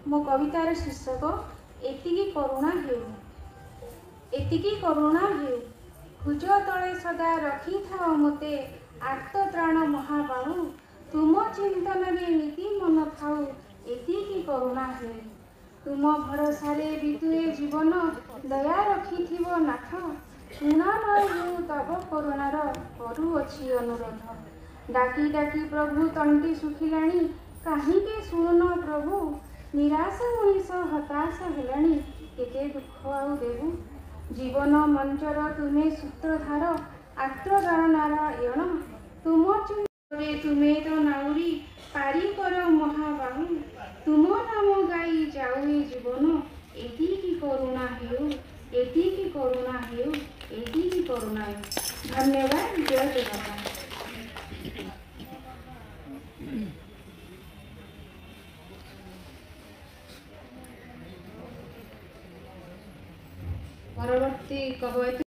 मो कवितार शीर्षक एतिकी करुणा हेउ। एतिकी करुणा हेउ, भुज तले सदा रखी था मोते आर्तत्राण महाबाहु। तुम चिंतन नीति मन थाउ एतिकी करुणा हेउ। तुम भरोसारे बितुए जीवन दया रखी नाथ। ऋणामय हेउ तब करुणार करुअछि अनुरोध। डाकी डाकी प्रभु तंटी सुखिलाणी काहींके शुणुन प्रभु। निराश मनीष हताश हेलाणी केते दुख आउ देबु। जीवन मंचर तुमे सूत्रधार आर्तगार नारायण। तुम चुरे तुमे तो नाउरी पारी कर महाबाहु। तुम नाम गाई जाऊए जीवन एतिकी करुणा हेउ। एतिकी करुणा हेउ। एतिकी करुणा हेउ। धन्यवाद। जय जगन्नाथ। परवर्ती कवयित्री